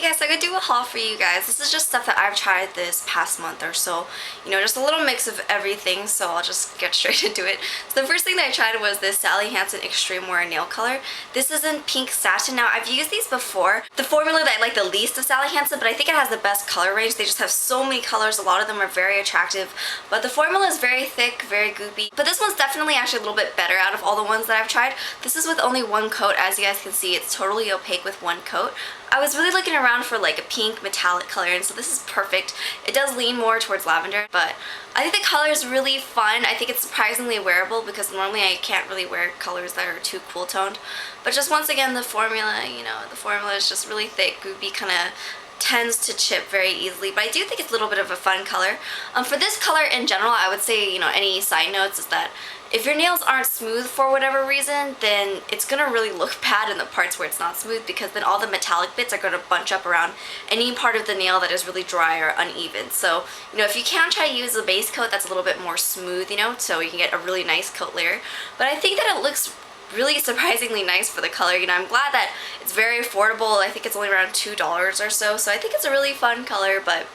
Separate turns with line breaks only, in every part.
Hey guys, so I'm gonna do a haul for you guys. This is just stuff that I've tried this past month or so. You know, just a little mix of everything, so I'll just get straight into it. So the first thing that I tried was this Hansen Xtreme Wear nail color. This is in Pink Satin. Now, I've used these before. The formula that I like the least of Hansen, but I think it has the best color range. They just have so many colors. A lot of them are very attractive, but the formula is very thick, very goopy. But this one's definitely actually a little bit better out of all the ones that I've tried. This is with only one coat. As you guys can see, it's totally opaque with one coat. I was really looking around for like a pink metallic color, and so this is perfect. It does lean more towards lavender, but I think the color is really fun. I think it's surprisingly wearable because normally I can't really wear colors that are too cool toned. But just once again, the formula, you know, the formula is just really thick, goopy, kind of tends to chip very easily, but I do think it's a little bit of a fun color. For this color in general, I would say, you know, any side notes is that if your nails aren't smooth for whatever reason, then it's gonna really look bad in the parts where it's not smooth, because then all the metallic bits are gonna bunch up around any part of the nail that is really dry or uneven. So, you know, if you can try to use a base coat that's a little bit more smooth, you know, so you can get a really nice coat layer. But I think that it looks really surprisingly nice for the color. You know, I'm glad that it's very affordable. I think it's only around $2 or so, so I think it's a really fun color, but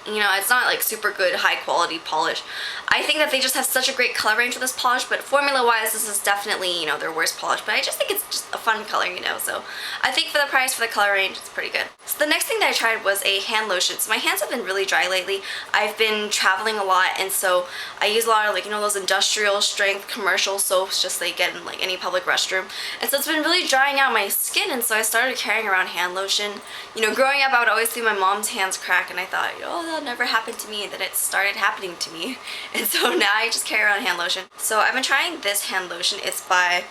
you know, it's not like super good high quality polish. I think that they just have such a great color range with this polish, but formula wise this is definitely, you know, their worst polish, but I just think it's just a fun color, you know, so I think for the price, for the color range, it's pretty good. So the next thing that I tried was a hand lotion. So my hands have been really dry lately. I've been traveling a lot, and so I use a lot of, like, you know, those industrial strength commercial soaps just they get in like any public restroom, and so it's been really drying out my skin, and so I started carrying around hand lotion. You know, growing up I would always see my mom's hands crack, and I thought, oh, that'll never happen to me, and then it started happening to me, and so now I just carry around hand lotion. So I've been trying this hand lotion. It's by,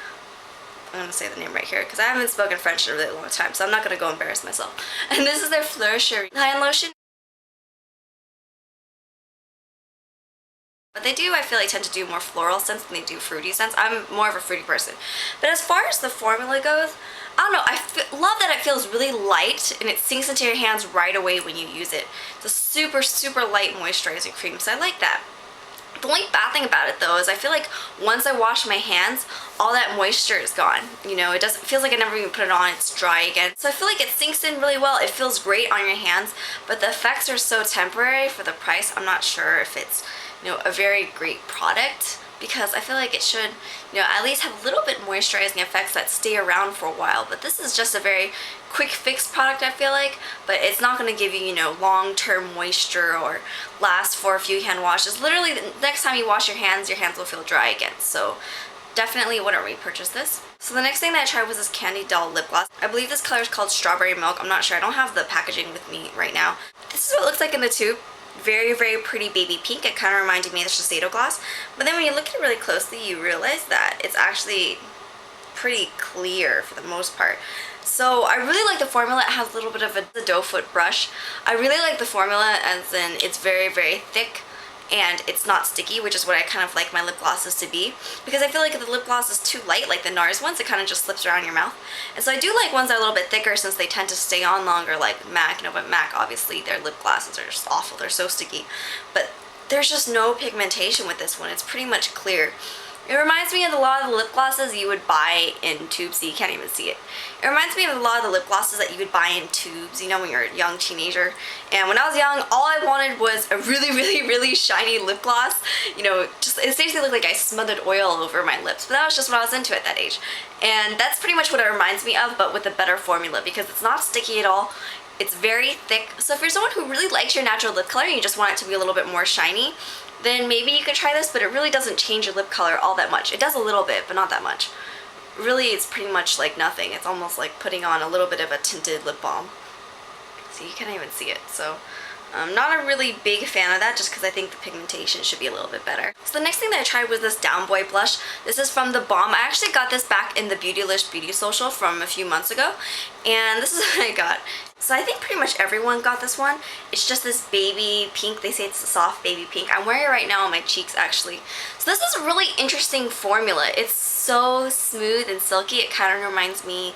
I'm gonna say the name right here because I haven't spoken French in a really long time, so I'm not gonna go embarrass myself. And this is their Fluer Cherie hand lotion. But they do, I feel like, tend to do more floral scents than they do fruity scents. I'm more of a fruity person. But as far as the formula goes, I don't know, I love that it feels really light and it sinks into your hands right away when you use it. It's a super, super light moisturizing cream, so I like that. The only bad thing about it though is I feel like once I wash my hands, all that moisture is gone. You know, it feels like I never even put it on, it's dry again. So I feel like it sinks in really well. It feels great on your hands, but the effects are so temporary for the price. I'm not sure if it's, you know, a very great product, because I feel like it should, you know, at least have a little bit moisturizing effects that stay around for a while. But this is just a very quick fix product, I feel like, but it's not going to give you, you know, long-term moisture or last for a few hand washes. Literally, the next time you wash your hands will feel dry again. So definitely wouldn't repurchase this. So the next thing that I tried was this Candydoll lip gloss. I believe this color is called Strawberry Milk. I'm not sure. I don't have the packaging with me right now. This is what it looks like in the tube. Very, very pretty baby pink. It kind of reminded me of the Shiseido gloss. But then when you look at it really closely, you realize that it's actually pretty clear for the most part. So I really like the formula. It has a little bit of a doe foot brush. I really like the formula, as in it's very, very thick and it's not sticky, which is what I kind of like my lip glosses to be, because I feel like if the lip gloss is too light, like the NARS ones, it kind of just slips around your mouth. And so I do like ones that are a little bit thicker, since they tend to stay on longer, like MAC, you know, but MAC, obviously, their lip glosses are just awful. They're so sticky. But there's just no pigmentation with this one. It's pretty much clear. It reminds me of a lot of the lip glosses you would buy in tubes, so you can't even see it. It reminds me of a lot of the lip glosses that you would buy in tubes, you know, when you're a young teenager. And when I was young, all I wanted was a really, really, really shiny lip gloss. You know, just it basically looked like I smothered oil over my lips, but that was just what I was into at that age. And that's pretty much what it reminds me of, but with a better formula, because it's not sticky at all. It's very thick. So if you're someone who really likes your natural lip color and you just want it to be a little bit more shiny, then maybe you could try this, but it really doesn't change your lip color all that much. It does a little bit, but not that much. Really, it's pretty much like nothing. It's almost like putting on a little bit of a tinted lip balm. So you can't even see it. So I'm not a really big fan of that, just because I think the pigmentation should be a little bit better. So the next thing that I tried was this Down Boy blush. This is from the Balm. I actually got this back in the Beautylish Social from a few months ago, and this is what I got. So I think pretty much everyone got this one. It's just this baby pink. They say it's a soft baby pink. I'm wearing it right now on my cheeks, actually. So this is a really interesting formula. It's so smooth and silky. It kind of reminds me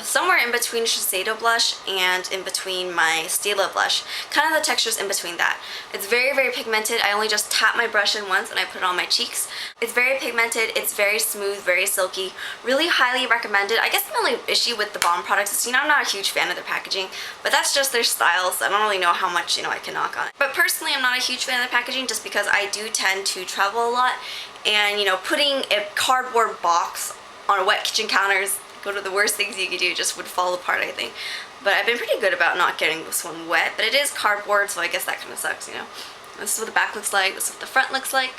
somewhere in between Shiseido blush and in between my Stila blush. Kind of the texture's in between that. It's very, very pigmented. I only just tap my brush in once and I put it on my cheeks. It's very pigmented. It's very smooth, very silky. Really highly recommended. I guess the only issue with the Balm products is, I'm not a huge fan of their packaging, but that's just their style, so I don't really know how much, I can knock on it. But personally, I'm not a huge fan of the packaging just because I do tend to travel a lot, and, putting a cardboard box on a wet kitchen counter is one of the worst things you could do. Just would fall apart, I think. But I've been pretty good about not getting this one wet, but it is cardboard, so I guess that kind of sucks, This is what the back looks like. This is what the front looks like.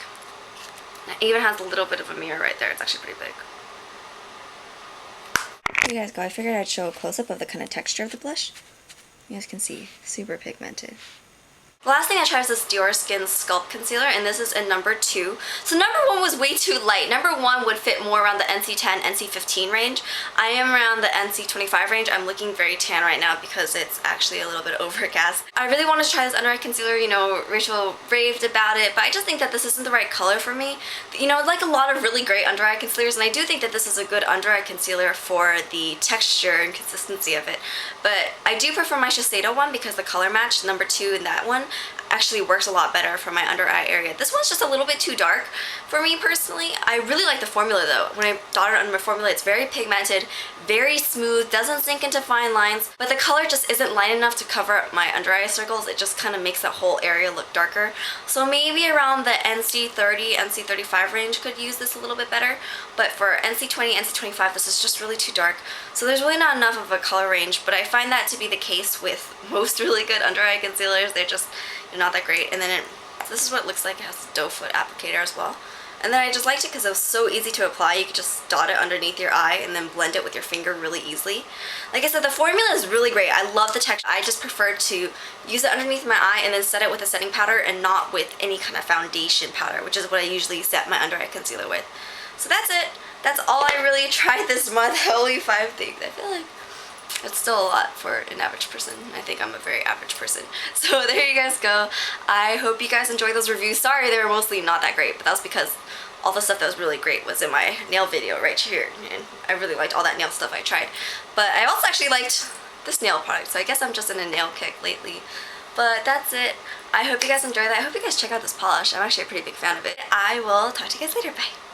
And it even has a little bit of a mirror right there. It's actually pretty big. Here you guys go. I figured I'd show a close-up of the kind of texture of the blush. You guys can see, super pigmented. The last thing I tried is this Dior Skin Sculpt Concealer, and this is in number 2. So number 1 was way too light. Number 1 would fit more around the NC10, NC15 range. I am around the NC25 range. I'm looking very tan right now because it's actually a little bit overcast. I really want to try this under eye concealer. Rachel raved about it, but I just think that this isn't the right color for me. I like a lot of really great under eye concealers, and I do think that this is a good under eye concealer for the texture and consistency of it. But I do prefer my Shiseido one because the color match, number 2 in that one, actually works a lot better for my under eye area. This one's just a little bit too dark for me personally. I really like the formula though. When I dot it on my formula, it's very pigmented, very smooth, doesn't sink into fine lines, but the color just isn't light enough to cover up my under eye circles. It just kind of makes that whole area look darker. So maybe around the NC30, NC35 range could use this a little bit better, but for NC20, NC25, this is just really too dark. So there's really not enough of a color range, but I find that to be the case with most really good under eye concealers. They're just not that great. And then this is what it looks like. It has a doe foot applicator as well. And then I just liked it because it was so easy to apply. You could just dot it underneath your eye and then blend it with your finger really easily. Like I said, the formula is really great. I love the texture. I just prefer to use it underneath my eye and then set it with a setting powder and not with any kind of foundation powder, which is what I usually set my under eye concealer with. So that's it. That's all I really tried this month. Only 5 things. I feel like it's still a lot for an average person. I think I'm a very average person. So there you guys go. I hope you guys enjoyed those reviews. Sorry they were mostly not that great, but that was because all the stuff that was really great was in my nail video right here. And I really liked all that nail stuff I tried. But I also actually liked this nail product, so I guess I'm just in a nail kick lately. But that's it. I hope you guys enjoyed that. I hope you guys check out this polish. I'm actually a pretty big fan of it. I will talk to you guys later. Bye.